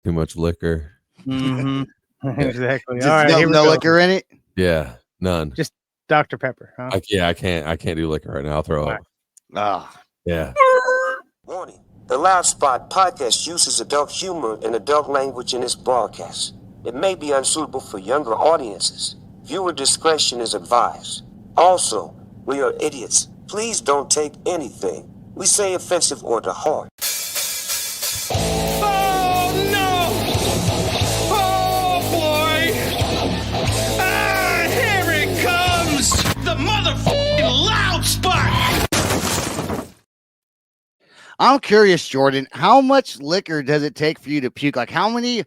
Too much liquor. Mm-hmm. Exactly. Just All right, here we no go. liquor in it. Yeah, none. Just Dr. Pepper. Huh? I can't do liquor right now. I'll throw up. Ah, Yeah. Warning. The Loud Spot podcast uses adult humor and adult language in its broadcast. It may be unsuitable for younger audiences. Viewer discretion is advised. Also, we are idiots. Please don't take anything we say offensive or to heart. Oh no! Oh boy! Ah, here it comes! The motherfucking Loud Spot! I'm curious, Jordan. How much liquor does it take for you to puke? Like, how many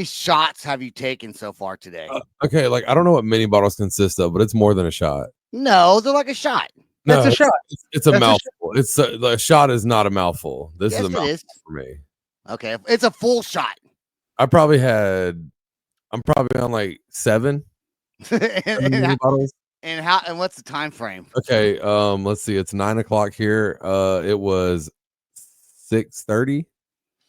shots have you taken so far today? Okay, like I don't know what mini bottles consist of, but it's more than a shot. No, they're like a shot. That's a shot. It's a mouthful. A shot is not a mouthful. This Yes, is a it mouthful is. for me. Okay, it's a full shot. I'm probably on like 7 mini bottles. And what's the time frame? Okay, let's see. It's 9 o'clock here. It was 6:30,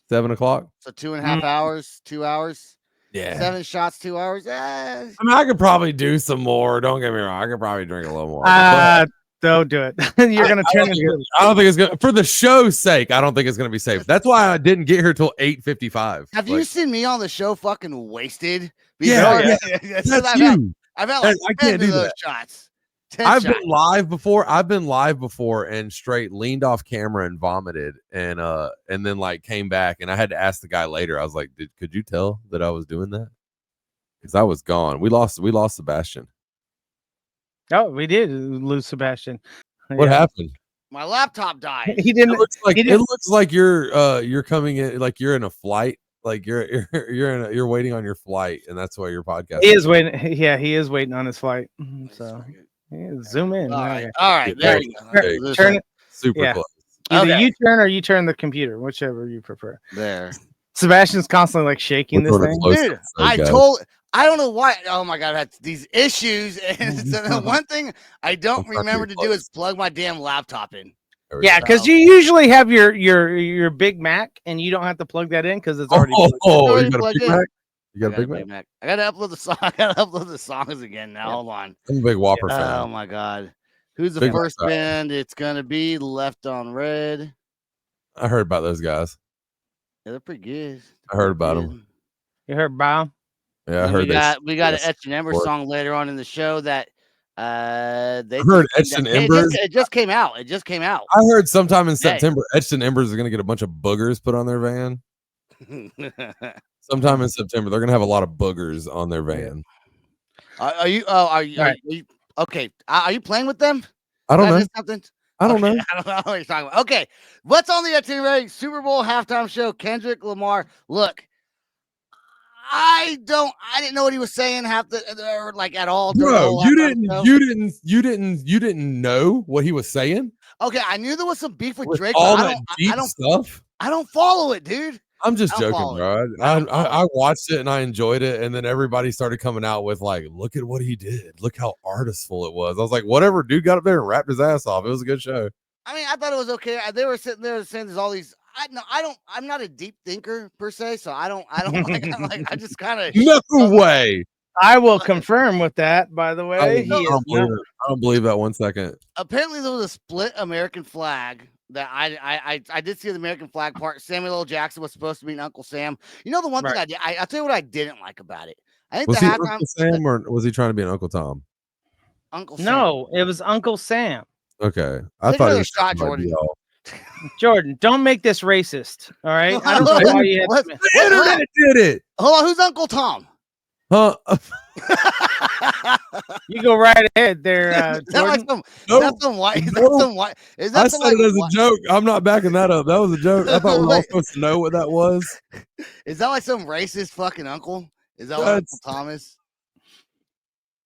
7 o'clock. So 2.5 hours, 2 hours. Yeah. 7 shots, 2 hours. I mean, I could probably do some more. Don't get me wrong. I could probably drink a little more. Don't do it. You're gonna turn it. I don't think it's gonna, for the show's sake. I don't think it's gonna be safe. That's why I didn't get here till 8:55. Have you seen me on the show fucking wasted? Yeah, that's you. I've had like I 10 can't do of those that. shots. I've been live before and straight leaned off camera and vomited and then like came back and I had to ask the guy later. I was like, could you tell that I was doing that? Because I was gone. We lost Sebastian. Oh, we did lose Sebastian. What happened? My laptop died. He didn't. It looks like you're coming in like you're in a flight. Like you're waiting on your flight, and that's why your podcast. He is waiting. Yeah, he is waiting on his flight. So zoom in. All right. There you go. Turn it super close. Either you turn or you turn the computer, whichever you prefer. There. Sebastian's constantly like shaking this thing. Dude, I don't know why. Oh my god, I had these issues. And the one thing I don't remember to do is plug my damn laptop in. Yeah, because you usually have your Big Mac and you don't have to plug that in because it's already you got a Big Mac? You got a Big Mac? I gotta upload the song. I gotta upload the songs again now. Hold on. I'm a big Whopper fan. Oh my god. Who's the first band? It's gonna be Left on Red. I heard about those guys. Yeah, they're pretty good. I heard about them. You heard about them? Yeah, I heard we got an Etch and Ember song later on in the show that they heard Etched and Embers. It just came out. I heard sometime in September, Etched and Embers are gonna get a bunch of boogers put on their van. Sometime in September, they're gonna have a lot of boogers on their van. Are you okay? Are you playing with them? I don't know. Something? I don't know. I don't know what you're talking about. Okay, what's on the itinerary? Super Bowl halftime show. Kendrick Lamar. Look, I didn't know what he was saying like at all. No, you didn't know what he was saying. Okay, I knew there was some beef with Drake. All that deep stuff. I don't follow it, dude. I'm just joking, bro. I watched it and I enjoyed it, and then everybody started coming out with like, "Look at what he did! Look how artistful it was." I was like, "Whatever, dude got up there and rapped his ass off. It was a good show." I mean, I thought it was okay. They were sitting there saying there's all these. I'm not a deep thinker per se, so I don't I just kind of no way. I will confirm with that. By the way, I don't believe that 1 second. Apparently, there was a split American flag. That I did see the American flag part. Samuel L. Jackson was supposed to be an Uncle Sam. You know the one thing I'll tell you what I didn't like about it. I think was he Uncle Sam or was he trying to be an Uncle Tom? Uncle Sam. No, it was Uncle Sam. Okay, I thought it was shot Jordan. Jordan, don't make this racist. All right, I don't know why you had the internet did it. Hold on, who's Uncle Tom? Huh? You go right ahead there. Is that some white? I said it as a joke. I'm not backing that up. That was a joke. I thought we were all supposed to know what that was. Is that like some racist fucking uncle? Is that what Uncle Thomas?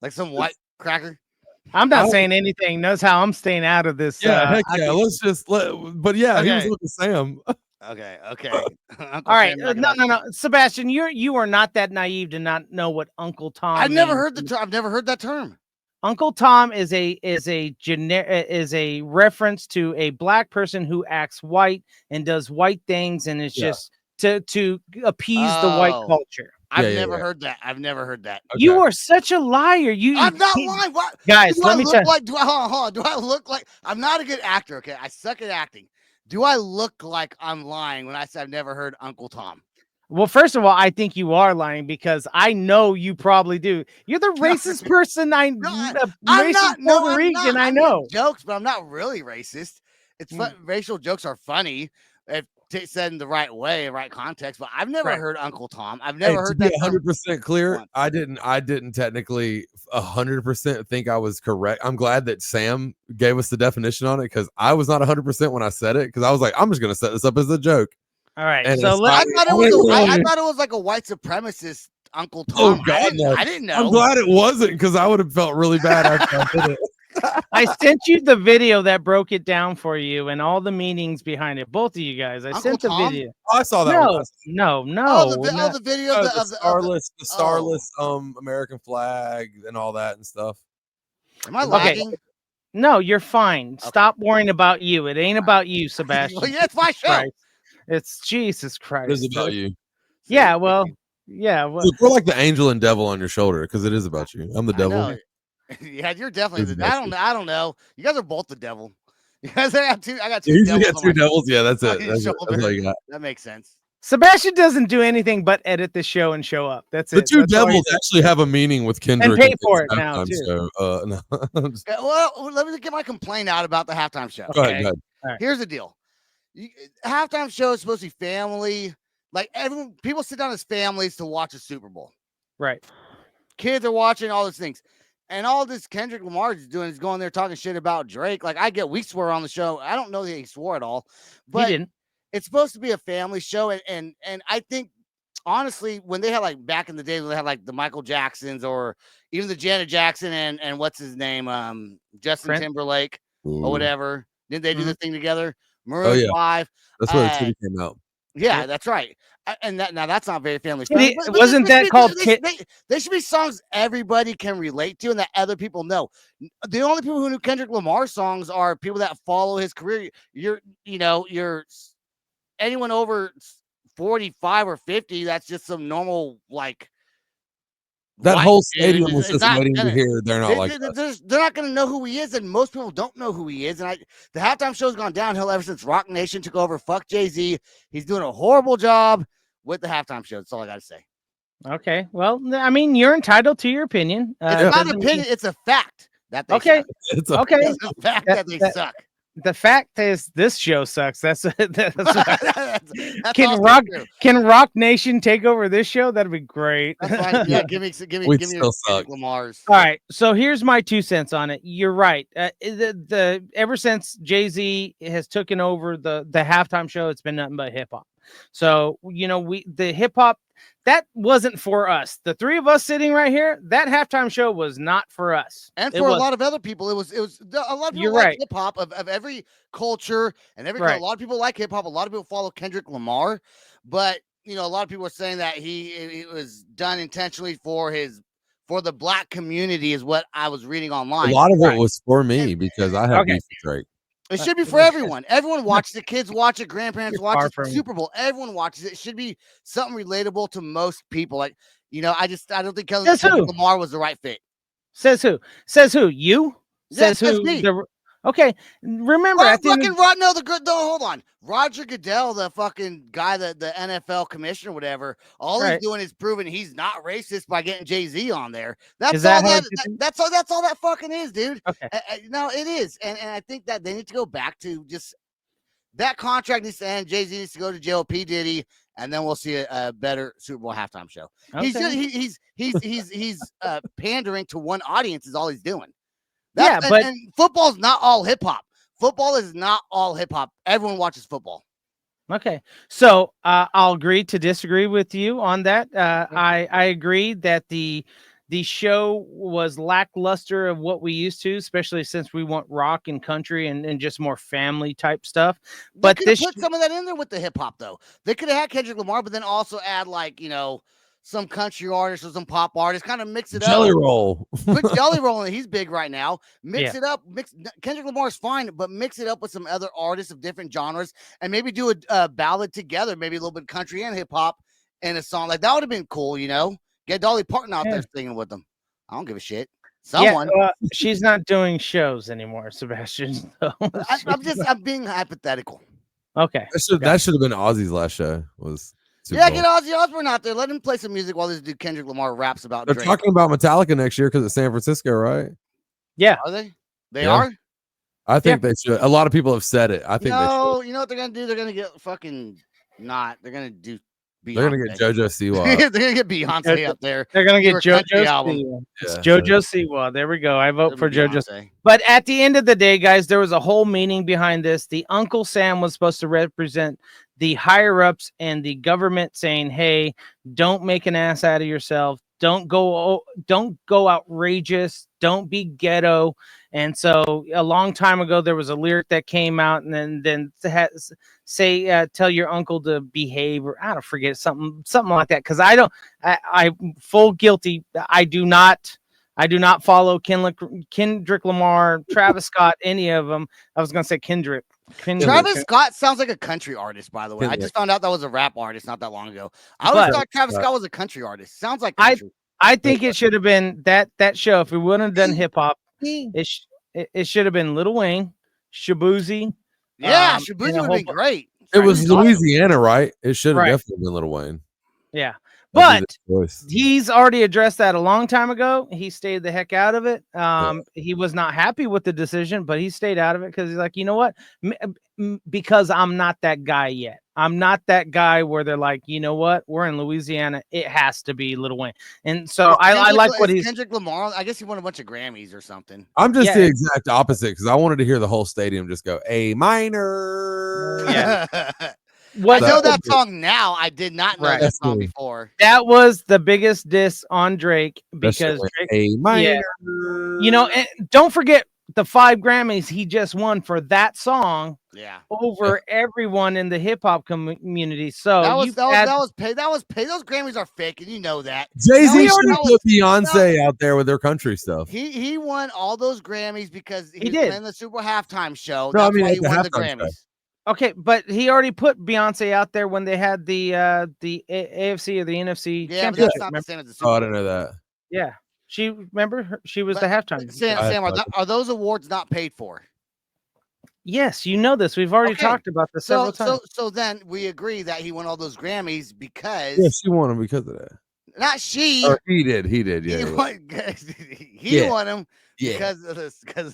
Like some white cracker? I'm not saying anything. Knows how I'm staying out of this. Yeah, heck yeah. Let's just But yeah, he was Uncle Sam. Okay. All right. No. Sebastian, you are not that naive to not know what Uncle Tom. I've never heard that term. Uncle Tom is a reference to a black person who acts white and does white things and is just to appease the white Oh. culture. I've Yeah, never yeah. heard that. I've never heard that. Okay. You are such a liar. I'm not lying. What, guys? do Let I me look tell. like? Do I hold on? Do I look like? I'm not a good actor. Okay, I suck at acting. Do I look like I'm lying when I say I've never heard Uncle Tom? Well, first of all, I think you are lying because I know you probably do. You're the racist person I'm racist not. No, Puerto I'm Rican. not. I I know. make jokes, but I'm not really racist. It's fun. Racial jokes are funny if said in the right way, right context. But I've never heard Uncle Tom. I've never heard that. 100% clear. once. I didn't technically 100% think I was correct. I'm glad that Sam gave us the definition on it because I was not 100% when I said it because I was like, I'm just gonna set this up as a joke. All right. And So it's I not- thought it was like a white supremacist Uncle Tom. God, no. I didn't know. I'm glad it wasn't because I would have felt really bad after I did it. I sent you the video that broke it down for you and all the meanings behind it. Both of you guys. I Uncle sent the Tom? video. I saw that. No, one. no, Oh, the not- video Oh, of the starless, the starless Oh. American flag and all that and stuff. Am I Okay. lagging? No, you're fine. Stop worrying about you. It ain't about you, Sebastian. Well, yeah, it's my show. Christ. It's Jesus Christ. It is about you. Yeah, well, yeah. Well, Look, we're like the angel and devil on your shoulder because it is about you. I'm the I devil. know. Yeah, you're definitely It's the. I don't know. You guys are both the devil. You guys have two. I got two You devils. got on two my- devils. Yeah, that's on it. your That's shoulder. all you got. That makes sense. Sebastian doesn't do anything but edit the show and show up. That's The it. two That's all he devils does. actually have a meaning with Kendrick. pay for his it now, halftime too. show. No. I'm just- Well, let me get my complaint out about the halftime show. Go ahead. Go ahead. Right. Here's the deal. Halftime show is supposed to be family. Like people sit down as families to watch a Super Bowl. Right. Kids are watching all those things. And all this Kendrick Lamar is doing is going there talking shit about Drake. Like we swore on the show. I don't know that he swore at all, but He didn't. it's supposed to be a family show. And I think honestly, when they had like back in the day when they had like the Michael Jacksons or even the Janet Jackson and what's his name, Justin Prince? Timberlake or whatever. Didn't they do the thing together? Maroon Oh, yeah. 5. That's where the city came out. Yeah, that's right. And now that's not very family But friendly. wasn't that called There should be songs everybody can relate to and that other people know. The only people who knew Kendrick Lamar songs are people that follow his career. You're anyone over 45 or 50. That's just some normal like. That white whole dude. stadium was It's just not waiting to gonna- hear. They're not like that. they're not going to know who he is, and most people don't know who he is. And the halftime show's gone downhill ever since Rock Nation took over. Fuck Jay-Z. He's doing a horrible job with the halftime show. That's all I got to say. Okay. Well, I mean, you're entitled to your opinion. It's not an opinion. It's a fact that they Okay. suck. It's a, Okay. It's a fact that they suck. The fact is, this show sucks. That's That's Can also Rock true. Can Rock Nation take over this show? That'd be great. That's fine. Yeah, give me We give me still suck. Lamar's. All right, so here's my 2 cents on it. You're right. The ever since Jay-Z has taken over the halftime show, it's been nothing but hip hop. So the hip hop that wasn't for us. The three of us sitting right here, that halftime show was not for us. And It for a was- lot of other people, it was a lot of people You're like right. hip hop of every culture and every Right. a lot of people like hip hop. A lot of people follow Kendrick Lamar, but a lot of people are saying that it was done intentionally for the black community, is what I was reading a online. lot of it was for me because I have Okay. beef with Drake. It should be for everyone. Everyone watches it. Kids watch it. Grandparents It's watch far it. from- Super Bowl. Everyone watches it. It should be something relatable to most people. Like, I don't think Says who? Kendrick Lamar was the right fit. Says who? Says who? You? Yes, Says who? that's me. Okay. Remember, at the end of- Hold on. Roger Goodell, the fucking guy, the NFL commissioner, whatever. All Right. he's doing is proving he's not racist by getting Jay-Z on there. That's Is that all how that. it is? That's all that fucking is, dude. Okay. No, it is, and I think that they need to go back to just that contract needs to end. Jay-Z needs to go to jail. P Diddy, and then we'll see a better Super Bowl halftime show. Okay. He's pandering to one audience is all he's doing. Yeah, but- and football's not all hip hop. Football is not all hip hop. Everyone watches football. Okay, so I'll agree to disagree with you on that. I agree that the show was lackluster of what we used to, especially since we want rock and country and just more family type stuff. But They could this have put some of that in there with the hip hop though. They could have had Kendrick Lamar, but then also add like some country artists or some pop artists, kind of mix it Jelly up. Roll. Put Jelly Roll in. He's big right now. Mix Yeah. it up. Kendrick Lamar's fine, but mix it up with some other artists of different genres and maybe do a ballad together, maybe a little bit country and hip hop in a song. Like that would have been cool, you know? Get Dolly Parton out there singing with them. I don't give a shit. Someone. Yeah, she's not doing shows anymore, Sebastian. So I'm being hypothetical. okay. That should have been Ozzy's last show. Was Super Yeah, Bowl. get Ozzy Osbourne out there. Let him play some music while this dude Kendrick Lamar raps about They're Drake. talking about Metallica next year because it's San Francisco, right? Yeah. Are they? They Yeah. are? I think they should. A lot of people have said it. I think No, you know what they're gonna do? They're gonna get fucking not. They're gonna do Beyonce. they're gonna get JoJo Siwa. They're gonna get Beyonce out there. They're gonna get For a country JoJo album. Siwa. It's Yeah, JoJo Siwa. There we go. I vote It'll for be JoJo. Beyonce. But at the end of the day, guys, there was a whole meaning behind this. The Uncle Sam was supposed to represent the higher ups and the government saying, hey, don't make an ass out of yourself. Don't go outrageous. Don't be ghetto. And so a long time ago, there was a lyric that came out and then tell your uncle to behave, or I don't forget something like that. Cause I'm full guilty. I do not follow Kendrick Lamar, Travis Scott, any of them. I was going to say Kendrick. Travis Scott sounds like a country artist, by the way. I Kendrick. just found out that was a rap artist not that long ago. I always thought Travis Scott was a country artist. Sounds like country. I think it should have been that show. If we wouldn't have done hip hop, it should have been Lil Wayne, Shabuzi. Yeah, and Shabuzi a would whole be great. It was Travis Scott. Louisiana, right? It should have Right. definitely been Lil Wayne. Yeah. That'd But be the choice. he's already addressed that a long time ago. He stayed the heck out of it. He was not happy with the decision, but he stayed out of it because he's like, you know what? Because I'm not that guy yet. I'm not that guy where they're like, you know what? We're in Louisiana. It has to be Lil Wayne. And so I like what he's. Kendrick Lamar. I guess he won a bunch of Grammys or something. I'm just Yeah. the exact opposite because I wanted to hear the whole stadium just go A minor. Yeah. I What know that song now. I did not know Right. that song That's before. that was the biggest diss on Drake That shit because went Drake, A minor. Yeah. You know, and don't forget the 5 Grammys he just won for that song Yeah. over everyone in the hip hop community. So That was you that add- was paid. That was paid. Those Grammys are fake, and you know that. Jay-Z No, should have no, put Beyonce out there with their country stuff. He won all those Grammys because he was did. playing the Super Bowl halftime show. No, I That's mean, why at he the won the halftime show. Grammys. okay, but he already put Beyonce out there when they had the AFC or the NFC Yeah, but championship. that's not the remember? same as the Super Oh, Bowl. I didn't know that. Yeah, she she was But- the halftime. Sam, are those awards not paid for? Yes, you know this. We've already Okay. talked about this several times. So then we agree that he won all those Grammys because Yeah, she won him because of that. not she. Or he did. He did. Yeah. He yeah. won. He Yeah. won them Yeah. because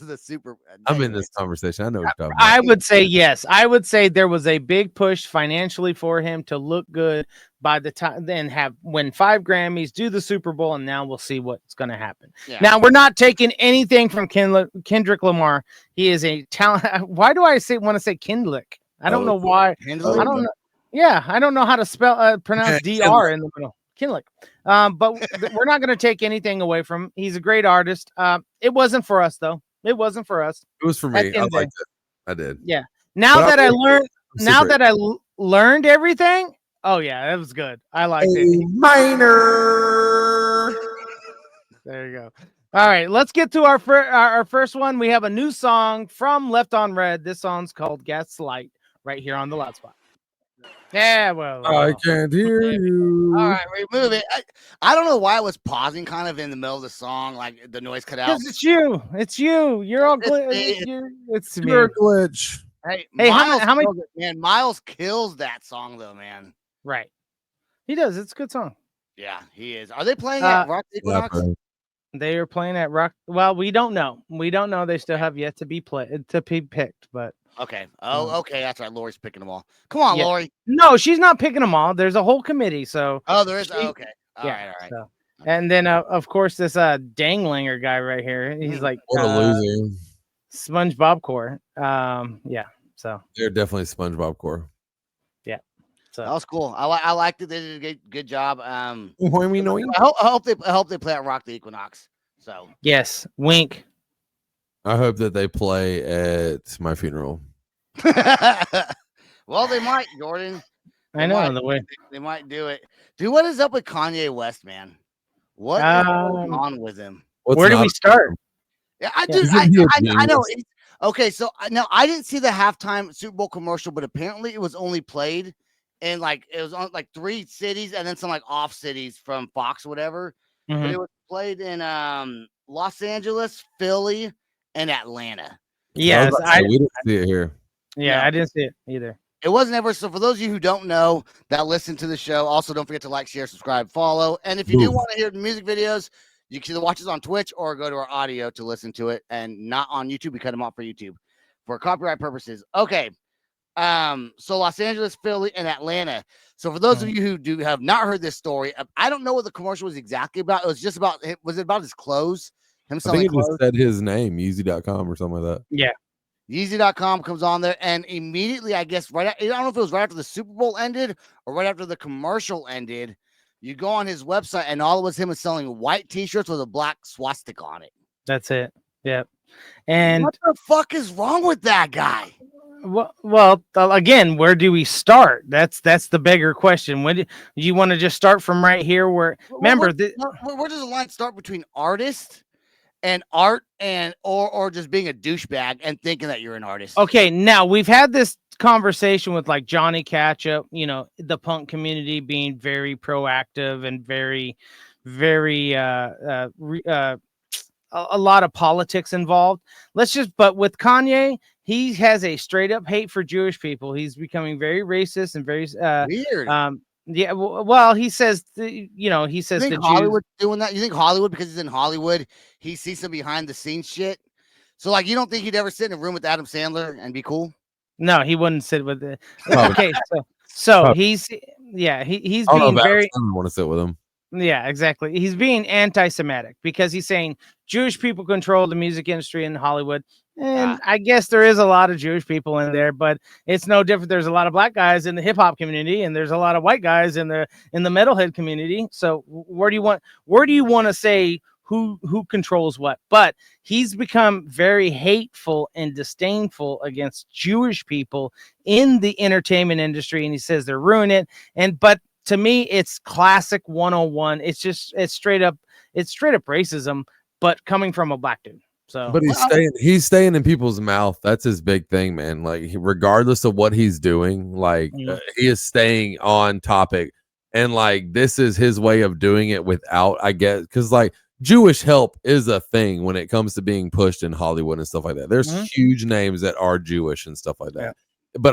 of the Super. I'm in this conversation. I know what you're talking I about. would say yes. I would say there was a big push financially for him to look good by the time then win 5 Grammys, do the Super Bowl, and now we'll see what's going to happen. Yeah. Now we're not taking anything from Kendrick Lamar. He is a talent. Why do I want to say Kendrick? I don't know why. Kendrick? I don't know. Yeah, I don't know how to pronounce Yeah, DR in the middle. Kendrick. But we're not going to take anything away from him. He's a great artist. It wasn't for us though. It wasn't for us. It was for At me. the I end of the liked it. I did. Now But that I learned, I'm now super- that I learned everything, oh yeah, that was good. I liked A it. minor. There you go. All right, let's get to our first one. We have a new song from Left on Red. This song's called Gaslight right here on the Loud Spot. Yeah, well, I can't hear you. All right, remove it. I don't know why it was pausing kind of in the middle of the song, like the noise cut out. because it's you. It's you. You're all It's me. it's me. You're a glitch. Hey, Hey, Miles how many- kills it, man? Miles kills that song though, man. Right. He does. It's a good song. Yeah, he is. Are they playing at Rock Equinox? They are playing at Rock. Well, we don't know. We don't know. They still have yet to be picked, but Okay. Oh, okay. That's right. Lori's picking them all. Come on, Yeah. Lori. no, she's not picking them all. There's a whole committee. So Oh, there is. She- Okay. All yeah. right. All right. So, and then of course this Danglinger guy right here. He's like What a loser. SpongeBob core. Yeah. So They're definitely SpongeBob core. That was cool. I liked it. They did a good job. Why me knowing? I hope they play at Rock the Equinox. So yes, wink. I hope that they play at my funeral. well, they might, Jordan. I know the way. They might do it. Dude, what is up with Kanye West, man? What is going on with him? Where do we start? Yeah, I know. Okay, so no, I didn't see the halftime Super Bowl commercial, but apparently it was only played in it was on like 3 cities and then some like off cities from Fox or whatever. But it was played in Los Angeles, Philly, and Atlanta. Yes, we didn't see it here. Yeah, No. I didn't see it either. It wasn't ever. So for those of you who don't know that listen to the show, also don't forget to like, share, subscribe, follow. And if you do want to hear the music videos, you can either watch us on Twitch or go to our audio to listen to it, and not on YouTube. We cut them off for YouTube for copyright purposes. Okay. So Los Angeles, Philly, and Atlanta. So for those of you who have not heard this story, I don't know what the commercial was exactly about. It was just about, was it about his clothes? Him selling I think it clothes? just said his name, Yeezy.com or something like that. Yeah. Yeezy.com comes on there, and immediately, I guess, I don't know if it was right after the Super Bowl ended or right after the commercial ended, you go on his website, and all it was him selling white t-shirts with a black swastika on it. That's it. Yep. And what the fuck is wrong with that guy? Well, again, where do we start? That's the bigger question. When do you want to just start from right here? Where remember, where does the line start between artist and art and or just being a douchebag and thinking that you're an artist? Okay, now we've had this conversation with like Johnny Ketchup, the punk community being very proactive and very a lot of politics involved. But with Kanye, he has a straight up hate for Jewish people. He's becoming very racist and very weird. Yeah, well, he says, he says you think Hollywood's doing that? You think Hollywood, because he's in Hollywood, he sees some behind the scenes shit? So, you don't think he'd ever sit in a room with Adam Sandler and be cool? No, he wouldn't sit with it. Okay, so he's being very. I don't want to sit with him. Yeah, exactly. He's being anti-Semitic because he's saying Jewish people control the music industry in Hollywood. And I guess there is a lot of Jewish people in there, but it's no different. There's a lot of black guys in the hip hop community, and there's a lot of white guys in the metalhead community. So where do you want to say who controls what? But he's become very hateful and disdainful against Jewish people in the entertainment industry, and he says they're ruining it. But to me, it's classic 101. It's straight up racism, but coming from a black dude. So, but he's staying in people's mouth. That's his big thing, man. Regardless of what he's doing, he is staying on topic, and this is his way of doing it without, I guess, because Jewish help is a thing when it comes to being pushed in Hollywood and stuff like that. There's huge names that are Jewish and stuff like that, but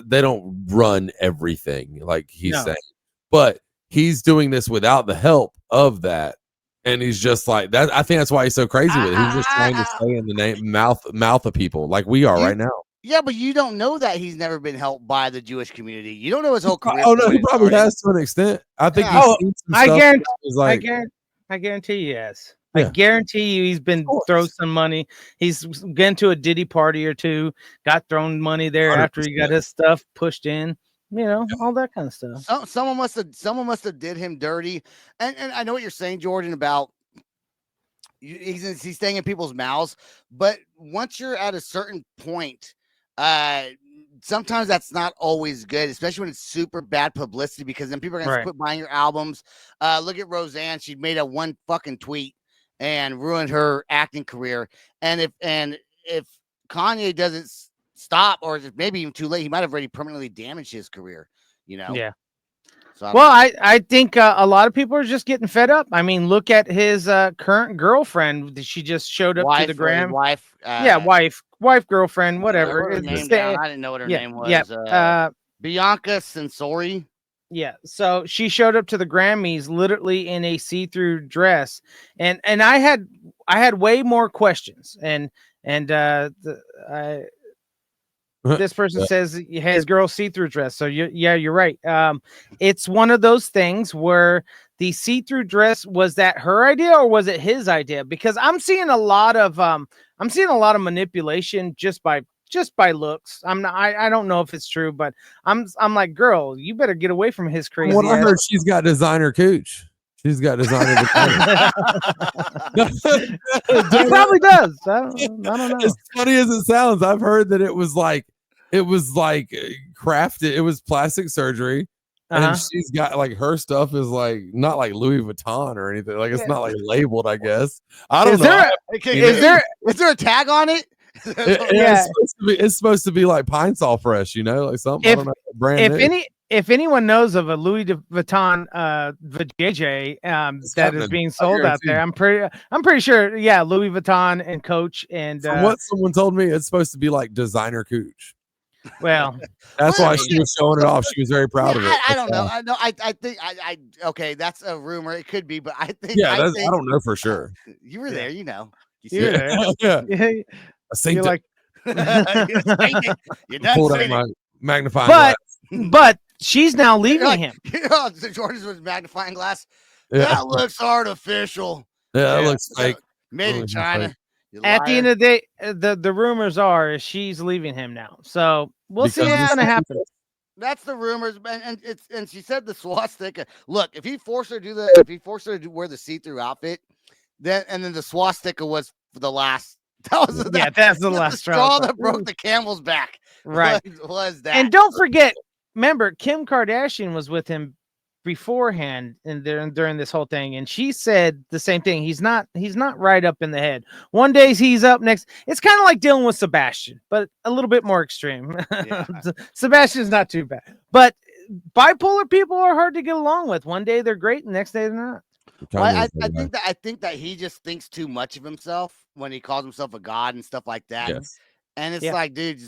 they don't run everything like he's saying. But he's doing this without the help of that. And he's just like that. I think that's why he's so crazy with it. He's just trying to stay in the mouth of people like we are right now. Yeah, but you don't know that he's never been helped by the Jewish community. You don't know his whole career. Oh no, he probably has to an extent. I think I guarantee you has. I guarantee you he's been thrown some money. He's been to a Diddy party or two, got thrown money there 100%. After he got his stuff pushed in. All that kind of stuff. Someone must have did him dirty. And I know what you're saying, Jordan, about he's staying in people's mouths. But once you're at a certain point, sometimes that's not always good, especially when it's super bad publicity, because then people are gonna quit buying your albums. Look at Roseanne; she made one fucking tweet and ruined her acting career. And if Kanye doesn't stop, or maybe even too late, he might have already permanently damaged his career. Yeah. So I think a lot of people are just getting fed up. I mean, look at his current girlfriend. She just showed up to the gram. Wife, girlfriend, whatever. I didn't know what her name was. Yeah. Bianca Censori. Yeah. So she showed up to the Grammys literally in a see-through dress, and I had way more questions, and this person says his girl see-through dress. So you're right. It's one of those things where the see-through dress, was that her idea or was it his idea? Because I'm seeing a lot of manipulation just by looks. I don't know if it's true, but I'm like, girl, you better get away from his crazy. Well, I heard she's got designer cooch. She's got designer. He probably does. I don't know. As funny as it sounds, I've heard that it was like crafted. It was plastic surgery, and she's got like her stuff is like not like Louis Vuitton or anything. Like it's not like labeled. I guess I don't know. Is there a tag on it? It's supposed to be like Pine Sol Fresh, like something. I don't know, brand new. If anyone knows of a Louis Vuitton vajayjay that is being sold out there, I'm pretty sure. Yeah, Louis Vuitton and Coach and from what someone told me, it's supposed to be like designer cooch. Well, that's why she was showing it off. She was very proud of it. I don't know. I think okay, that's a rumor. It could be, but I think I don't know for sure. You were there, You were there. Yeah. I synced like you pulled out my magnifying glass. But she's now leaving him. Jordan's with magnifying glass. Yeah. That looks artificial. Yeah, that looks fake. Made in China. At the end of the day, the rumors are she's leaving him now. So we'll see what's gonna happen. That's the rumors, and she said the swastika. Look, if he forced her to wear the see-through outfit, then the swastika was the last. That's the last straw that broke the camel's back. Right, was that? And don't forget, remember, Kim Kardashian was with him beforehand and during this whole thing, and she said the same thing. He's not right up in the head. One day he's up, next it's kind of like dealing with Sebastian, but a little bit more extreme. Yeah. Sebastian's not too bad, but bipolar people are hard to get along with. One day they're great, and next day they're not. Well, I think that he just thinks too much of himself when he calls himself a god and stuff like that. Yes. And it's like, dude,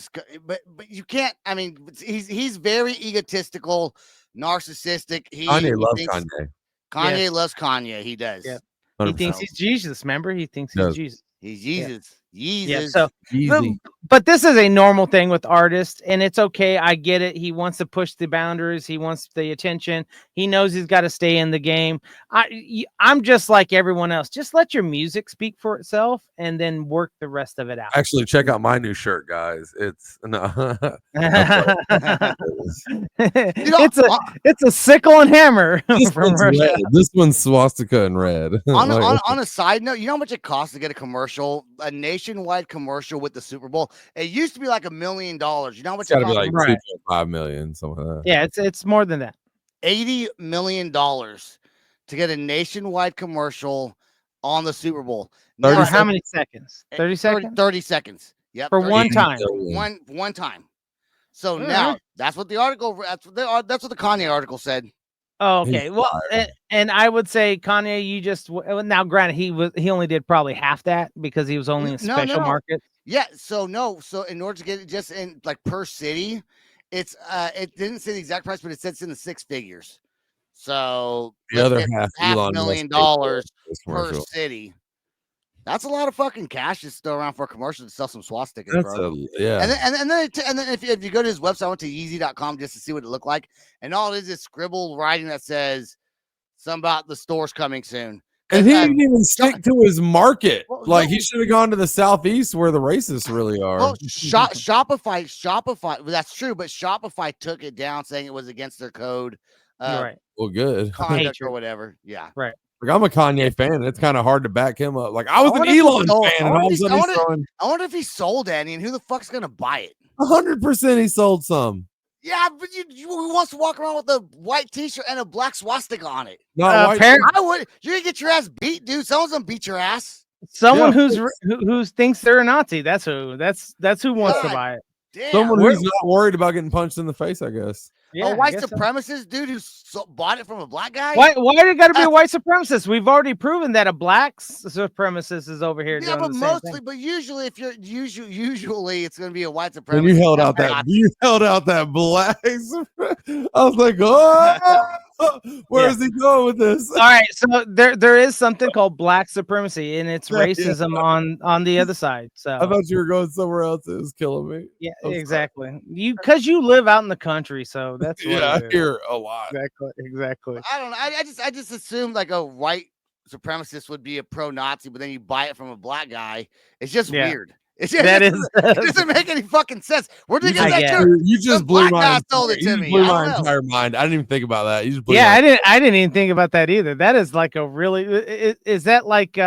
but you can't. I mean, he's very egotistical, narcissistic. Kanye loves Kanye. Kanye loves Kanye. He does. Yeah. He thinks he's Jesus. Remember, he thinks he's Jesus. He's Jesus. Yeah, so but this is a normal thing with artists, and it's okay. I get it. He wants to push the boundaries. He wants the attention. He knows he's got to stay in the game. I'm just like everyone else. Just let your music speak for itself, and then work the rest of it out. Actually, check out my new shirt, guys. It's it's a sickle and hammer. This one's swastika and red. On a side note, you know how much it costs to get a commercial, a nationwide commercial with the Super Bowl? It used to be like $1 million. You know how much it's got to be like 2.5 million, something like that. Yeah, it's more than that. $80 million to get a nationwide commercial on the Super Bowl. For how many seconds? 30 seconds? 30 seconds. Yep. For one time. One time. So now that's what the that's what the Kanye article said. Oh, okay. Well, and I would say Kanye, you just now granted he only did probably half that because he was only in special markets. Yeah. So in order to get it just in like per city, it's it didn't say the exact price, but it says it's in the six figures. So the other half $500,000 per city. That's a lot of fucking cash to throw around for a commercial to sell some swastikas, bro. And then if you go to his website, I went to Yeezy.com just to see what it looked like, and all it is scribbled writing that says something about the store's coming soon. And he didn't even stick to his market. He should have gone to the Southeast where the racists really are. Well, Shopify. That's true, but Shopify took it down, saying it was against their code. Right. Well, good. Conduct or whatever. Yeah. Right. Like, I'm a Kanye fan. It's kind of hard to back him up. Like, I was an Elon fan, and all of a sudden I wonder if he sold any, and who the fuck's gonna buy it? 100% he sold some. Yeah, but who wants to walk around with a white t-shirt and a black swastika on it? Not white. I would. You're gonna get your ass beat, dude. Someone's gonna beat your ass. Someone who thinks they're a Nazi. That's who. That's who wants to buy it. Damn. Someone who's not worried about getting punched in the face, I guess. Yeah, a white supremacist dude who bought it from a black guy. Why did it got to be a white supremacist? We've already proven that a black supremacist is over here. Yeah, but usually, if you're usually it's going to be a white supremacist. When you held out that black. I was like, oh, where is he going with this? All right, so there is something called black supremacy, and it's racism on the other side. So I thought you were going somewhere else. It was killing me. Yeah, exactly. Because you live out in the country, so that's what I hear a lot. Exactly. I don't know. I just assumed like a white supremacist would be a pro-Nazi, but then you buy it from a black guy. It's just weird. It doesn't make any fucking sense. Where did you get that too? You just blew my entire mind. I didn't even think about that. You just I didn't even think about that either. That is like a really is that like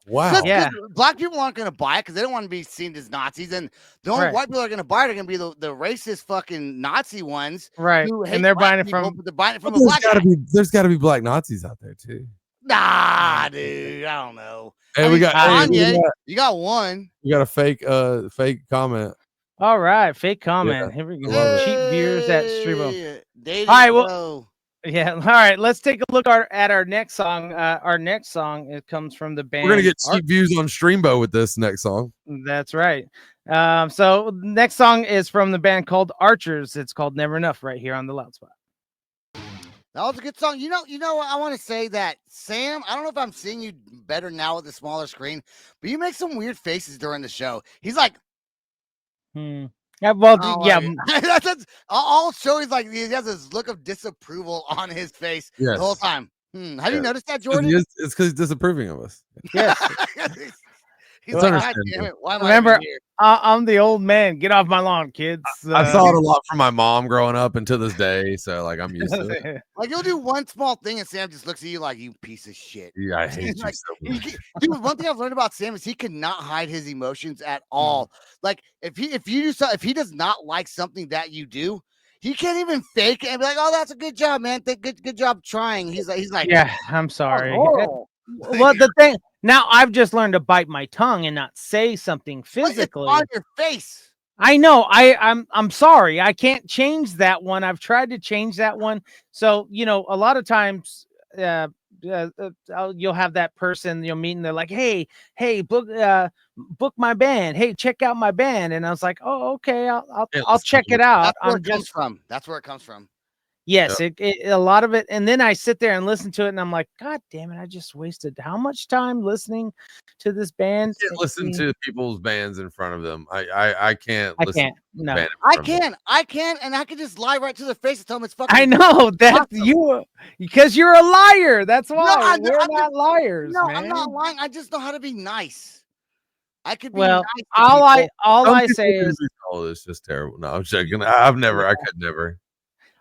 Wow. Yeah. Black people aren't going to buy it because they don't want to be seen as Nazis, and the only white people that are going to buy it are going to be the racist fucking Nazi ones, Right? who hate And they're black buying it people, from. but they're buying it from a There's black guy. there's got to be black Nazis out there too. Nah, dude, I don't know. Hey, I we mean, got Kanye. You got one. we got a fake comment. All right, fake comment. Yeah, Here we I go. love it. Cheap beers at Strebo. Dating, All right, well- bro. Yeah. All right. Let's take a look at our next song. Our next song, it comes from the band. We're gonna get cheap views on Streambo with this next song. That's right. So next song is from the band called Archers. It's called Never Enough right here on the Loud Spot. That was a good song. You know, I want to say that, Sam, I don't know if I'm seeing you better now with the smaller screen, but you make some weird faces during the show. He's like, Yeah, well, oh, yeah. that's all show. He's like, he has this look of disapproval on his face the whole time. Have you noticed that, Jordan? It's because he's disapproving of us. Yes. He's It's like, God understandable. damn it, why am Remember, I even here? I'm the old man. Get off my lawn, kids. I saw it a lot from my mom growing up and to this day, so like I'm used to it. Like, you'll do one small thing and Sam just looks at you like, you piece of shit. Yeah, I hate He's you like, so much. dude, one thing I've learned about Sam is he cannot hide his emotions at all. Like, if he does not like something that you do, he can't even fake it and be like, "Oh, that's a good job, man. Good job trying." He's like, Yeah, I'm sorry. "Oh, Well, the thing now, I've just learned to bite my tongue and not say something it's physically. on your face." I know. I'm sorry. I can't change that one. I've tried to change that one. So a lot of times, you'll have that person you'll meet and they're like, hey, book my band. Hey, check out my band. And I was like, oh, okay, I'll check it out. That's where it comes from. That's where it comes from. Yes, a lot of it, and then I sit there and listen to it, and I'm like, God damn it! I just wasted how much time listening to this band? I can't listen to people's bands in front of them. I can't. I can't. No, I can, and I can just lie right to their face and tell them it's fucking. I know that's awesome. you, because you're a liar. That's why No, we're not liars. No, man. I'm not lying. I just know how to be nice. I could be Well, nice to all people. I say is, oh, it's just terrible. No, I'm joking. I could never.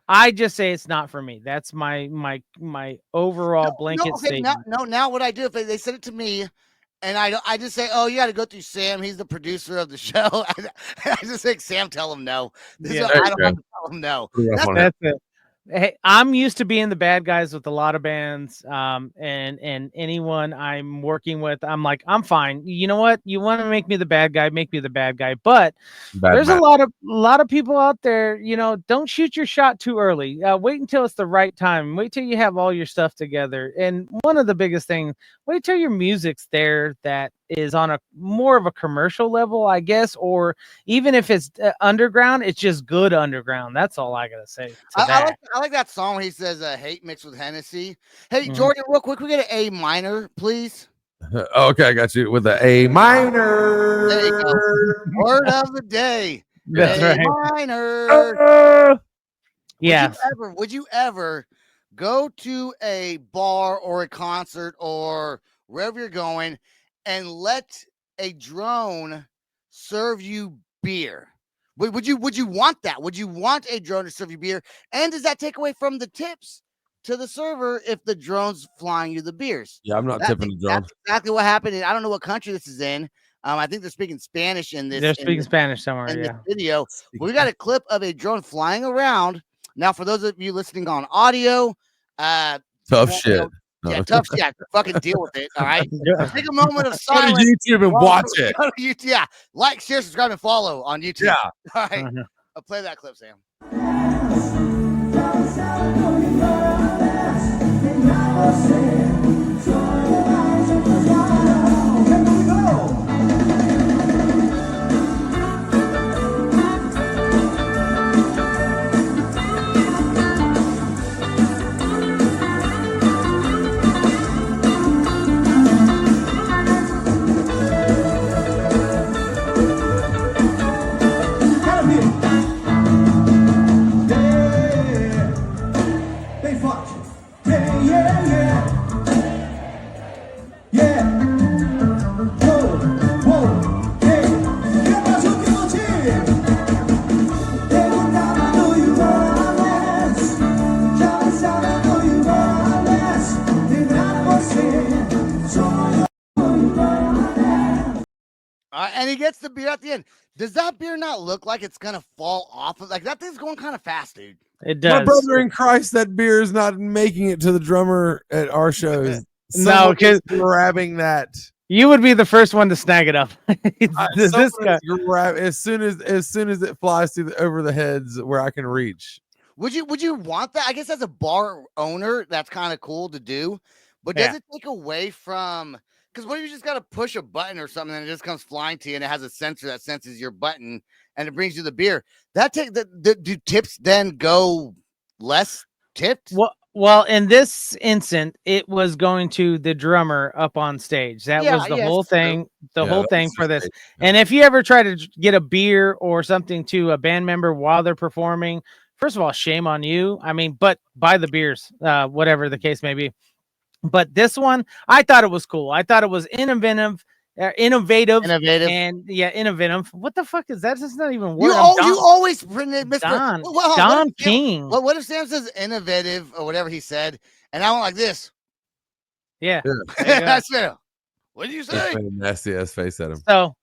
I just say it's not for me. That's my overall blanket statement. Now what I do if they send it to me, and I just say, oh, you got to go through Sam. He's the producer of the show. I just say, Sam, tell him no. Yeah. I don't have to tell him no. That's it. Hey, I'm used to being the bad guys with a lot of bands, and anyone I'm working with, I'm like, I'm fine. You know what? You want to make me the bad guy, make me the bad guy. But there's a lot of people out there. Don't shoot your shot too early. Wait until it's the right time. Wait till you have all your stuff together. And one of the biggest things, wait till your music's there that is on a more of a commercial level, I guess, or even if it's underground, it's just good underground. That's all I gotta say. I like that song where he says hate mixed with Hennessy. Hey, Jordan, real quick, we get an A minor, please. Okay, I got you with the A minor. There you go. Word of the day. That's A right. minor. Yeah. Would you ever go to a bar or a concert or wherever you're going and let a drone serve you beer? Would you want that? Would you want a drone to serve you beer? And does that take away from the tips to the server if the drone's flying you the beers? Yeah, I'm not tipping the drone. That's exactly what happened. I don't know what country this is in. I think they're speaking Spanish in this. They're speaking Spanish somewhere. In Yeah. this video, we got a clip of a drone flying around. Now, for those of you listening on audio, Tough shit. Yeah, tough shit. Fucking deal with it. All right. Take a moment of Go to silence. YouTube and watch it. Go to YouTube. Yeah. Like, share, subscribe, and follow on YouTube. Yeah. All right. I'll play that clip, Sam. and he gets the beer at the end. Does that beer not look like it's gonna fall off? Like that thing's going kind of fast, dude. It does. My brother in Christ, that beer is not making it to the drummer at our shows. No, Someone because is grabbing that. you would be the first one to snag it up. This guy. As soon as it flies over the heads where I can reach. Would you want that? I guess as a bar owner, that's kind of cool to do, but does it take away from? Because what if you just got to push a button or something and it just comes flying to you and it has a sensor that senses your button and it brings you the beer? Do tips then go less tipped? Well, in this instant, it was going to the drummer up on stage. That was the whole thing. The whole thing for this. And if you ever try to get a beer or something to a band member while they're performing, first of all, shame on you. I mean, but buy the beers, whatever the case may be. But this one, I thought it was cool. I thought it was innovative, and innovative. What the fuck is that? That's not even word. You always bring it, Mr. Don King. What if Sam says innovative or whatever he said, and I went like this? Yeah. That's fair. What did you say? Nasty ass face at him. So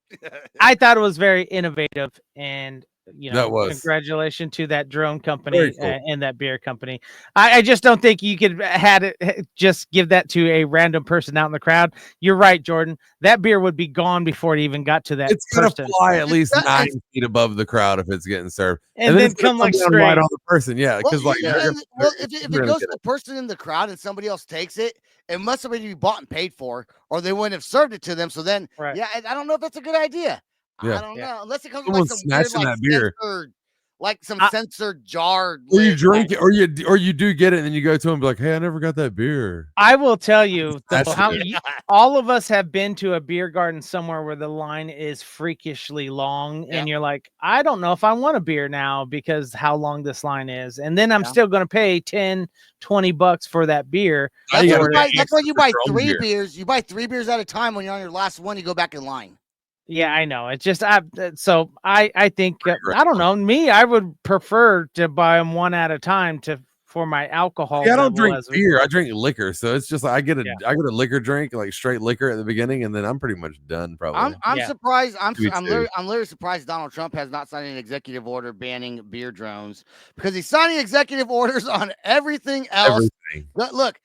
I thought it was very innovative, and congratulations to that drone company and that beer company. I just don't think you could just give that to a random person out in the crowd. You're right, Jordan. That beer would be gone before it even got to that. It's gonna fly at least 9 feet above the crowd if it's getting served, and then come like straight right on the person. Yeah, because if it goes to the person in the crowd and somebody else takes it, it must already be bought and paid for, or they wouldn't have served it to them. So then, I don't know if that's a good idea. Yeah. I don't know. Unless it comes with like some weird, beer. like some censored jar. Or you drink it, or you do get it, and then you go to him and be like, "Hey, I never got that beer." I will tell you, all of us have been to a beer garden somewhere where the line is freakishly long, and you're like, I don't know if I want a beer now because how long this line is, and then I'm still going to pay $10-$20 for that beer. That's why you buy 3 beers. You buy 3 beers at a time. When you're on your last one, you go back in line. Yeah, I know. It's just I think I don't know. Me, I would prefer to buy them one at a time for my alcohol. Yeah, I don't drink beer. I drink liquor, so it's just like I get a liquor drink, like straight liquor at the beginning, and then I'm pretty much done. Probably. I'm surprised. I'm literally surprised Donald Trump has not signed an executive order banning beer drones, because he's signing executive orders on everything else. Look.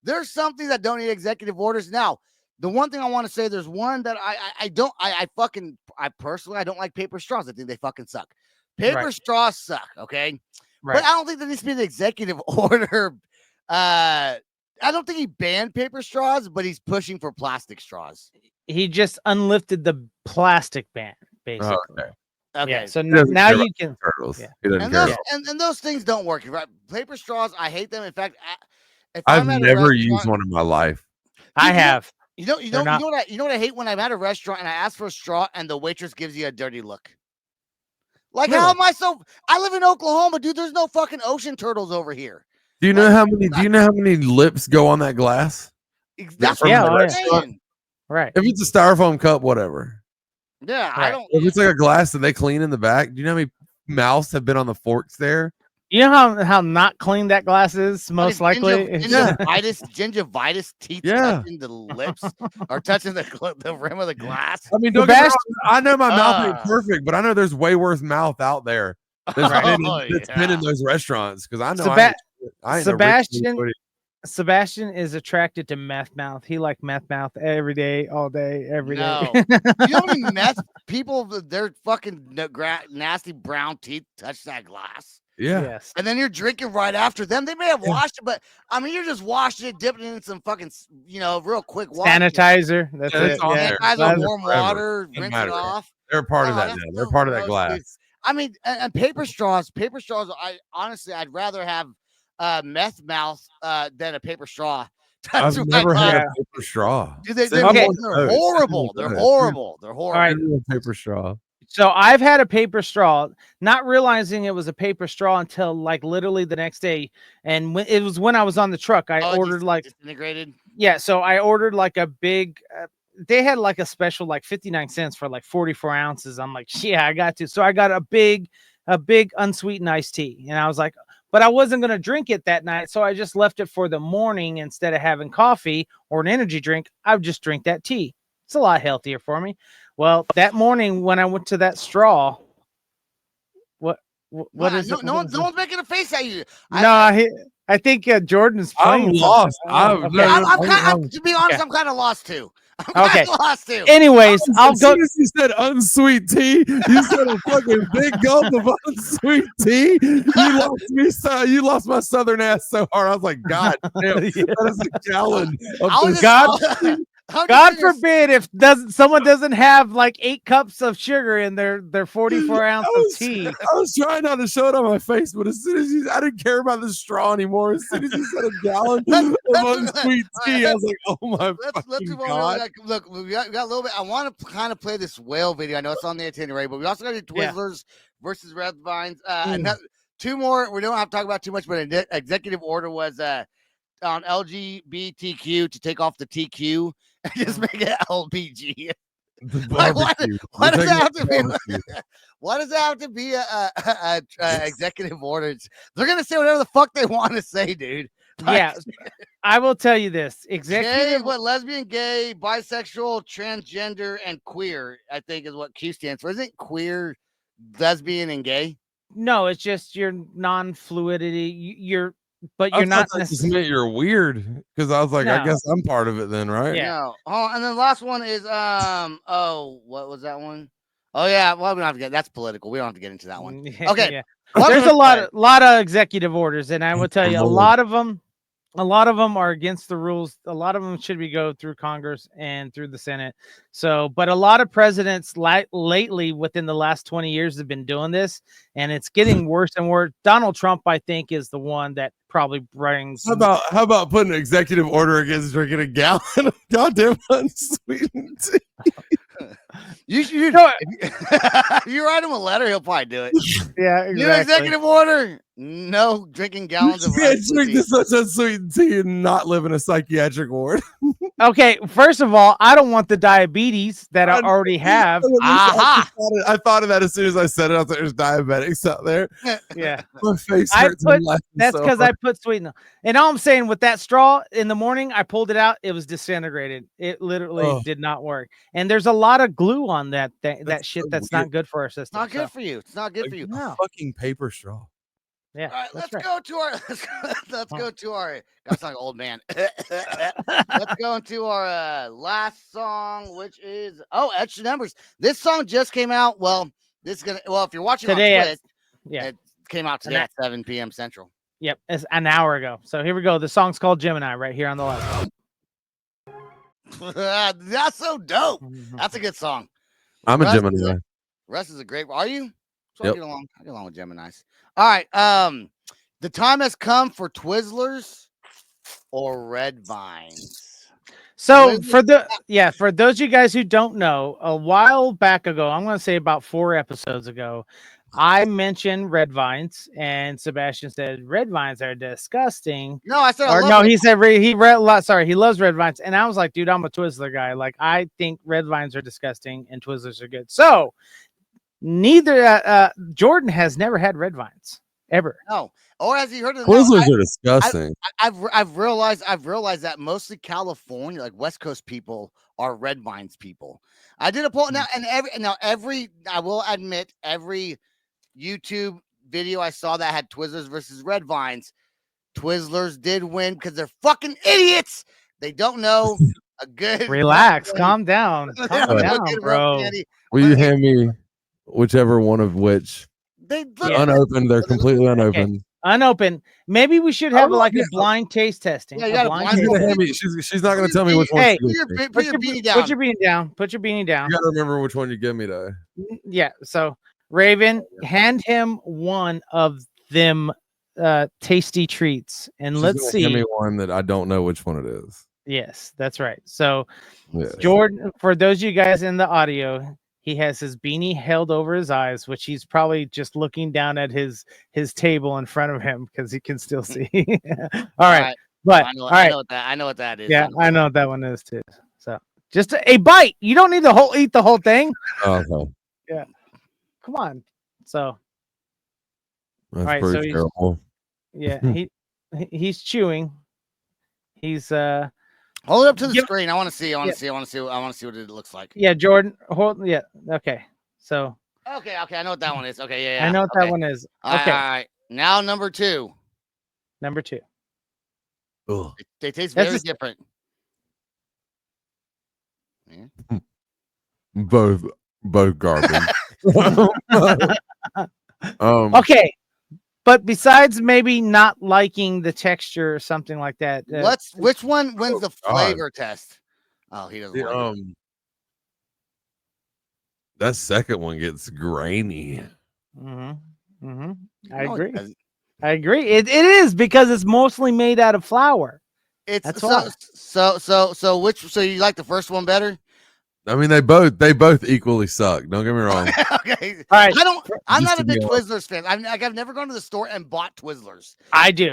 There's something that don't need executive orders now. The one thing I want to say, there's one that I personally, I don't like paper straws. I think they fucking suck. Paper straws suck, okay? Right. But I don't think there needs to be an executive order. I don't think he banned paper straws, but he's pushing for plastic straws. He just unlifted the plastic ban, basically. Okay. Yeah, so now you can. And those things don't work. Right? Paper straws, I hate them. In fact, I've never used one in my life. I have. You know what I hate when I'm at a restaurant and I ask for a straw and the waitress gives you a dirty look. Like, how am I I live in Oklahoma, dude. There's no fucking ocean turtles over here. Do you know how many lips go on that glass? That's what I'm saying. Right. If it's a styrofoam cup, whatever. Yeah, I don't. If it's like a glass that they clean in the back, do you know how many mouths have been on the forks there? You know how not clean that glass is, most likely? Gingivitis teeth touching the lips or touching the rim of the glass. I mean, I know my mouth ain't perfect, but I know there's way worse mouth out there that's been in those restaurants, because I know Sebastian is attracted to meth mouth. He likes meth mouth every day, all day, every day. You know how many meth people, their fucking nasty brown teeth touch that glass? Yeah. Yes. And then you're drinking right after them. They may have washed it, but I mean, you're just washing it, dipping it in some fucking, real quick water. Sanitizer. That's it. Sanitizer, warm water, rinse it off. They're part of that now. They're part of that glass. Dude. I mean, and paper straws. I'd rather have meth mouth than a paper straw. I've never had a paper straw. Dude, they're horrible. They're horrible. All right. Paper straw. So I've had a paper straw, not realizing it was a paper straw until like literally the next day. And it was when I was on the truck, I ordered disintegrated. Yeah. So I ordered like a big, they had like a special, like 59 cents for like 44 ounces. I'm like, yeah, I got to. So I got a big unsweetened iced tea. And I was like, but I wasn't going to drink it that night. So I just left it for the morning. Instead of having coffee or an energy drink, I would just drink that tea. It's a lot healthier for me. Well, that morning when I went to that straw, what is no, it? no one's making a face at you. I think Jordan's playing. I'm something. lost. Okay. To be honest, Okay. I'm kind of lost too. Okay. Lost too. Anyways, I'll As go. soon as you said unsweet tea, you said a fucking big gulp of unsweet tea. You lost me. You lost my southern ass so hard. I was like, God damn, that is a gallon of I was this. God forbid if someone doesn't have like 8 cups of sugar in their 44 ounce of tea. I was trying not to show it on my face, but as soon as I didn't care about the straw anymore. As soon as you said a gallon of unsweet tea, I was like, oh my fucking God. Look, we got a little bit. I want to kind of play this whale video. I know it's on the itinerary, but we also got to do Twizzlers versus Red Vines. And 2 more. We don't have to talk about too much, but an executive order was on LGBTQ to take off the TQ and just make it LBG. Like, why does that have to be? Why does that have to be a executive order? They're gonna say whatever the fuck they want to say, dude. Like, Yeah, I will tell you this: executive, lesbian, gay, bisexual, transgender, and queer. I think is what Q stands for. Isn't queer, lesbian, and gay? No, it's just your non-fluidity. You're I not thought that just meant you're weird because I was like, I guess I'm part of it then, right? Yeah. No. Oh, and then the last one is oh, what was that one? Oh yeah, well we don't have to get that's political. We don't have to get into that one. Okay. Yeah. There's a lot of executive orders, and I will tell you a lot of them are against the rules. A lot of them should go through Congress and through the Senate. So, but a lot of presidents lately within the last 20 years have been doing this, and it's getting worse and worse. Donald Trump, I think, is the one that probably brings. How about putting an executive order against drinking a gallon of goddamn unsweetened tea? You write him a letter, he'll probably do it. Yeah, exactly. New executive order: no drinking gallons of can't drink this much unsweetened tea and not live in a psychiatric ward. Okay, first of all, I don't want the diabetes that I already have. Aha! I thought of that as soon as I said it. I was like, "There's diabetics out there." Yeah, my face hurts. That's because I put sweetener. And all I'm saying with that straw in the morning, I pulled it out. It was disintegrated. It literally did not work. And there's a lot of glue on that shit that's not good for our system. Not good for you. It's not good for you. No. Fucking paper straw. Yeah. All right, let's go to our. That's like old man. Let's go into our last song, which is Extra Numbers. This song just came out. Well, if you're watching today on Twitch, it came out today at 7 p.m. Central. Yep, it's an hour ago. So here we go. The song's called Gemini, right here on the left. That's so dope. That's a good song. I'm a Gemini. Russ is a great. Are you? So yep. I get along with Geminis. All right. The time has come for Twizzlers or Red Vines. So for those of you guys who don't know, a while back ago, I'm going to say about 4 episodes ago, I mentioned Red Vines, and Sebastian said Red Vines are disgusting. No, I said he said he loves Red Vines, and I was like, dude, I'm a Twizzler guy. Like, I think Red Vines are disgusting and Twizzlers are good. So neither Jordan has never had Red Vines ever. No. Or has he heard of Twizzlers are disgusting. I've realized that mostly California, like West Coast people, are Red Vines people. I did a poll now, and I will admit every YouTube video I saw that had Twizzlers versus Red Vines, Twizzlers did win because they're fucking idiots. They don't know a good. Relax, calm down, bro. Will you hand me whichever one of which? They're unopened. They're completely unopened. Okay. Unopened. Maybe we should have a blind taste testing. Yeah, you got she's not going to tell me which one. Hey, put your beanie down. Put your beanie down. Put your beanie down. You got to remember which one you give me, though. Yeah. So, Raven, hand him one of them tasty treats, and let's see. Give me one that I don't know which one it is. Yes, that's right. So, Jordan, for those of you guys in the audio, he has his beanie held over his eyes, which he's probably just looking down at his table in front of him because he can still see. All right. But I know what that is. Yeah, I know what that one is too. So just a bite. You don't need to eat the whole thing. Okay. Yeah. Come on. So that's right, pretty terrible. Yeah, he's chewing. He's Hold it up to the Give- screen. I want to see. I want Yeah. to see. I want to see. I want to see what it looks like. Yeah, Jordan. Hold. Yeah. Okay. So Okay. I know what that one is. Okay. Yeah. I know what okay. that one is. All Okay. right. Now number 2. Number 2. Ugh. They taste That's very just- different. Both garbage. Okay. But besides maybe not liking the texture or something like that, Which one wins the God. flavor test? Oh, he doesn't the, like it. that second one gets grainy. I No, it agree. doesn't. I agree. It is because it's mostly made out of flour. It's That's so, why. so you like the first one better? I mean, they both equally suck. Don't get me wrong. Okay. All right. I'm Just not to a big be Twizzlers fan. I've never gone to the store and bought Twizzlers. I do.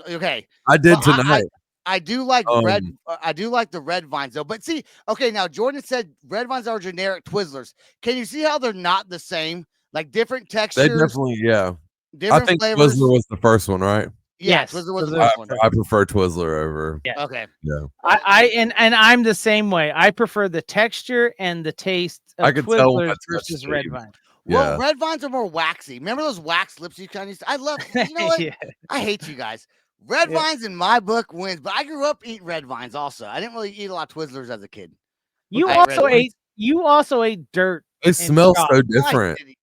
Okay. I did Well, tonight. I do like I do like the red vines though. But see, okay, now Jordan said red vines are generic Twizzlers. Can you see how they're not the same? Like different They textures, definitely, yeah. I different think flavors. Twizzler was the first one, right? Yeah, Yes, Twizzler was the Twizzler- first one. I prefer Twizzler over. Yeah. Okay. Yeah. And I'm the same way. I prefer the texture and the taste of I could tell when I Twizzlers touched versus red these. vine. Well, Yeah. red vines are more waxy. Remember those wax lips you kind of used to? I love. You know what? Yeah. I hate you guys. Red Yeah. vines in my book wins, but I grew up eating red vines also. I didn't really eat a lot of Twizzlers as a kid. You I ate red also vines. ate dirt. They smell straw. so I different. didn't-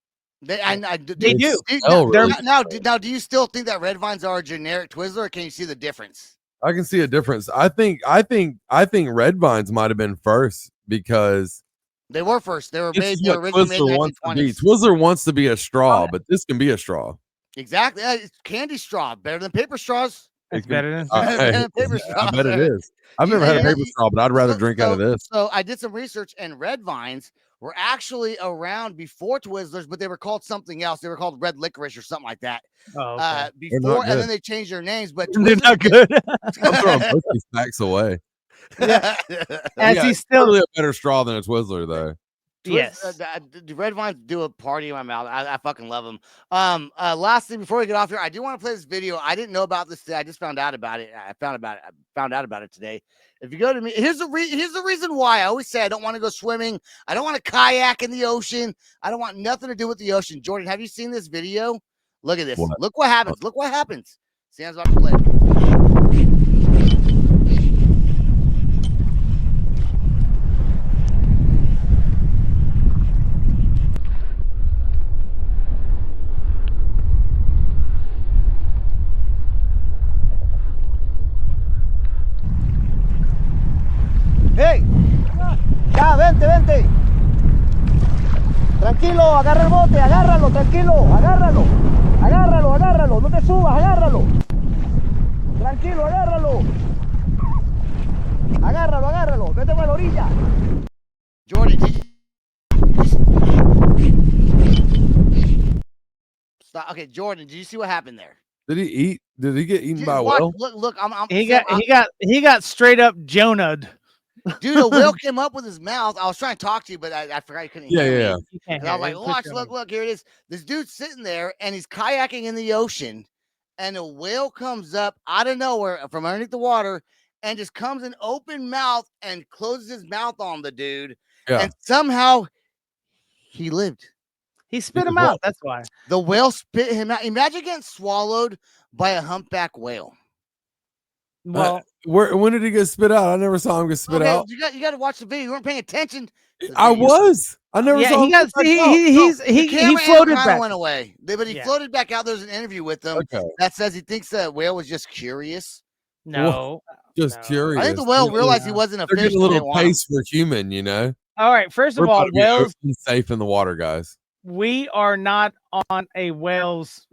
They do. smell Now, really now, do you still think that red vines are a generic Twizzler, or can you see the difference? I can see a difference. I think Red Vines might have been first because They were first. They were this made. is They were what originally made in Twizzler the wants to be. 1920s. Twizzler wants to be a straw, but this can be a straw. Exactly. It's candy straw, better than paper straws. That's It can- better than Hey, Better than paper I bet it straws. is. I've never had a paper straw, but I'd rather So- drink out of this. So I did some research, and red vines were actually around before Twizzlers, but they were called something else. They were called red licorice or something like that. Oh, okay. Before, and good. then they changed their names. But They're Twizzlers not good. I'm throwing both these packs away. As Yeah, he's it's still probably a better straw than a Twizzler, though. yes. The red vines do a party in my mouth. I fucking love them. Lastly, before we get off here, I do want to play this video. I didn't know about this today. I just found out about it. I found out about it today. If you go to me, here's the reason why I always say I don't want to go swimming. I don't want to kayak in the ocean. I don't want nothing to do with the ocean. Jordan, have you seen this video? Look at this. What? Look what happens. Look what happens. Sam's about to play. ¡Hey! Ya, vente, vente. Tranquilo, agarra el bote, agárralo, tranquilo, agárralo. Agárralo, agárralo, no te subas, agárralo. Tranquilo, agárralo. Agárralo, agárralo, vete para la orilla. Jordan, stop. Okay, Jordan, did you see what happened there? Did he eat? Did he get eaten Dude, by a watch, whale? Look, I'm He Sam, got straight up Jonah'd. dude, a whale came up with his mouth. I was trying to talk to you, but I forgot you couldn't Yeah, hear yeah. me. You can't And I was hear like, it. watch, Push look, here it is. This dude's sitting there and he's kayaking in the ocean, and a whale comes up out of nowhere from underneath the water and just comes in open mouth and closes his mouth on the dude. Yeah. And somehow he lived. He spit Yeah, him what? out. That's why. The whale spit him out. Imagine getting swallowed by a humpback whale. Well, When did he get spit out? I never saw him get spit out. You got to watch the video. You weren't paying attention. to the I video. was. I never yeah, saw he him. got get spit out. he Camera floated kinda back. went away, but he Yeah. floated back out. There's an interview with him Okay. that says he thinks the whale was just curious. No. Just No. curious. I think the whale You know, realized he wasn't a They're fish. getting a but they little want him. taste for human, you know. All right. First We're of all, about to be whales. open, safe in the water, guys. We are not on a whale's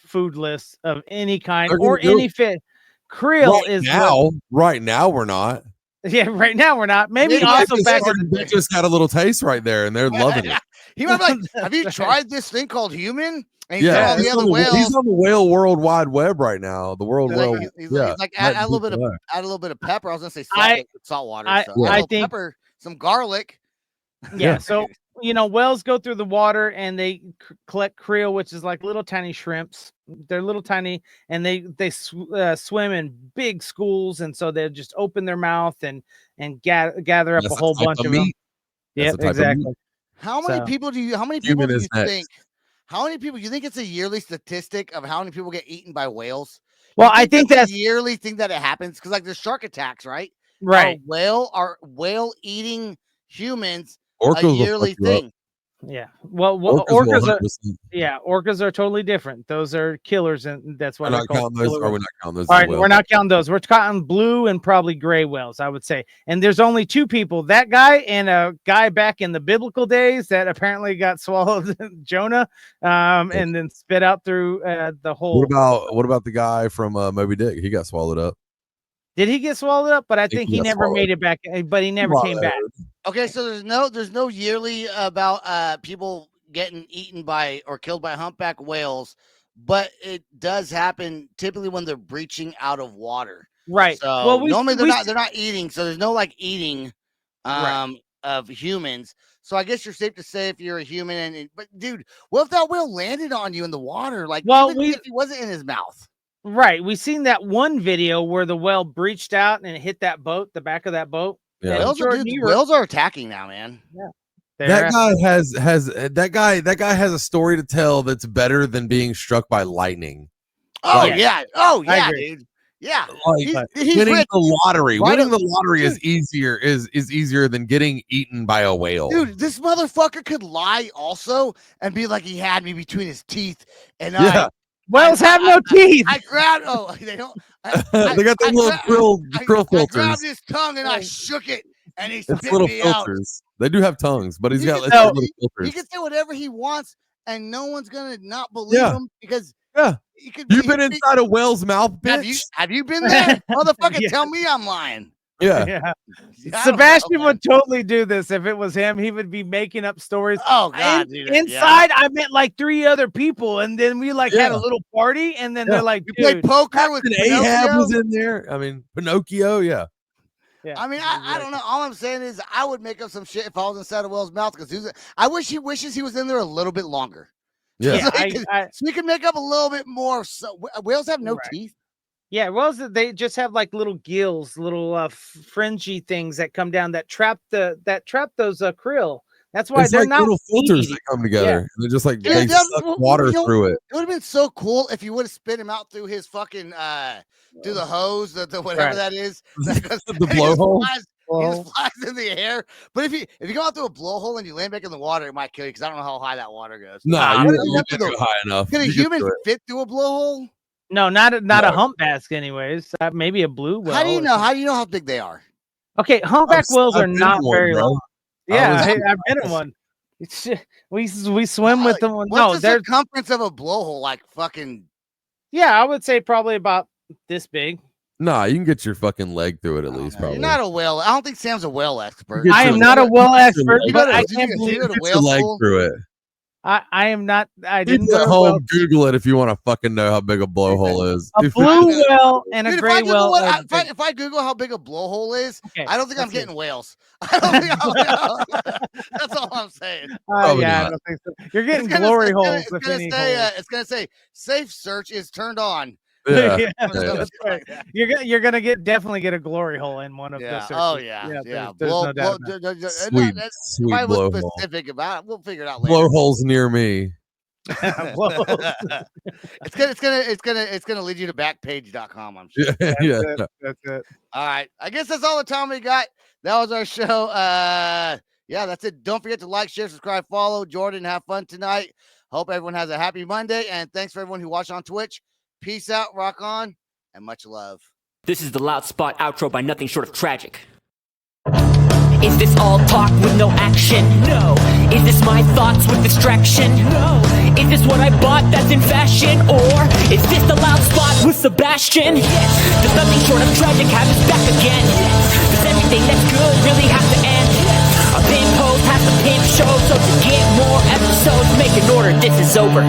food list of any kind They're or gonna do any fish. Krill is Right now, we're not. yeah. Right now we're not. Maybe Yeah, also They back just- in the they just got a little taste right there, and they're loving it. He might be like, "Have you That's tried this thing called human?" And he's Yeah, all the he's other on the, whales. he's on the whale World Wide Web right now. The world He's whale. like, he's yeah, like might add a little be bit of there. add a little bit of pepper. I was gonna say I- salt water. I- So add a I little think- pepper, some garlic. yeah. So whales go through the water and they collect krill, which is like little tiny shrimps. They're little tiny, and they swim in big schools, and so they'll just open their mouth and gather up a whole bunch of them. Yeah, exactly. How many people do you think? How many people do you think it's a yearly statistic of how many people get eaten by whales? Well, I think that's a yearly thing that it happens because like there's shark attacks, right? Right. Are whale eating humans Orcas a yearly thing? Yeah. Well, orcas are. 100%. Yeah, orcas are totally different. Those are killers, and that's why We're not counting those. Are we not counting those? All right, we're not counting those. We're counting blue and probably gray whales, I would say. And there's only two people: that guy and a guy back in the biblical days that apparently got swallowed, Jonah, and then spit out through the whole. What about the guy from Moby Dick? He got swallowed up. Did he get swallowed up? But I think he never made it back. But he never came back. Okay, so there's no yearly about people getting eaten by or killed by humpback whales, but it does happen typically when they're breaching out of water. Right. So normally they're not eating, so there's no like eating of humans. So I guess you're safe to say if you're a human but dude, what if that whale landed on you in the water? Like if he wasn't in his mouth. Right. We've seen that one video where the whale breached out and it hit that boat, the back of that boat. Yeah. Whales are attacking now, man. Yeah. That guy has a story to tell that's better than being struck by lightning. Oh yeah, dude. Yeah, he's winning the lottery. Winning the lottery is easier than getting eaten by a whale. Dude, this motherfucker could lie also and be like he had me between his teeth, and whales have no teeth. I grabbed. Oh, they don't. They got the little grill filters. I grabbed his tongue and I shook it, and he spit little me filters. Out. They do have tongues, but he's got little filters. He can say whatever he wants, and no one's gonna not believe him because you've been inside a whale's mouth, bitch. Have you been there, motherfucker? Tell me I'm lying. Yeah. Sebastian would totally do this if it was him. He would be making up stories. Oh god, dude. Inside, I met like 3 other people, and then we had a little party, and then they're like, "You played poker with Ahab was in there." I mean, Pinocchio, yeah. I mean, I don't know. All I'm saying is, I would make up some shit if I was inside a whale's mouth because I wish he wishes he was in there a little bit longer. Yeah, so we can make up a little bit more. So whales have no teeth. Yeah, whales, they just have like little gills, little fringy things that come down that trap those krill. That's why they're not little filters that come together. They're just like they suck water through it. It would have been so cool if you would have spit him out through his fucking through the hose, the whatever that is, the blowhole. He just flies in the air. But if you go out through a blowhole and you land back in the water, it might kill you because I don't know how high that water goes. No, you can't go high enough. Can a human fit through a blowhole? No, not a humpback. Anyways, maybe a blue whale. How do you know? How do you know how big they are? Okay, humpback whales are not very long. Yeah, I've been in one. We swim with them. What's the circumference of a blowhole? Like fucking. Yeah, I would say probably about this big. Nah, you can get your fucking leg through it at least. Probably. You're not a whale. I don't think Sam's a whale expert. I am not a whale expert, but I can't believe you get your leg through it. I am not. I didn't go home. Google it if you want to fucking know how big a blowhole is. A blue whale and a gray whale. If I Google how big a blowhole is, I don't think I'm getting whales. I don't think that's all I'm saying. Yeah, I don't think so. You're getting glory holes. It's gonna say safe search is turned on. Yeah. That's right. You're gonna definitely get a glory hole in one of the searches. Oh yeah. There's no doubt sweet blowhole. Specific about it. We'll figure it out later. Blowholes near me. It's gonna lead you to backpage.com, I'm sure. That's it. All right. I guess that's all the time we got. That was our show. That's it. Don't forget to like, share, subscribe, follow Jordan. Have fun tonight. Hope everyone has a happy Monday. And thanks for everyone who watched on Twitch. Peace out, rock on, and much love. This is the Loud Spot outro by nothing short of tragic. Is this all talk with no action? No. Is this my thoughts with distraction? No. Is this what I bought that's in fashion? Or is this the Loud Spot with Sebastian? Yes. Does nothing short of tragic have us back again? Yes. Does everything that's good really have to end? Yes. A pimp host has to pimp show, so to get more episodes, make an order, this is over.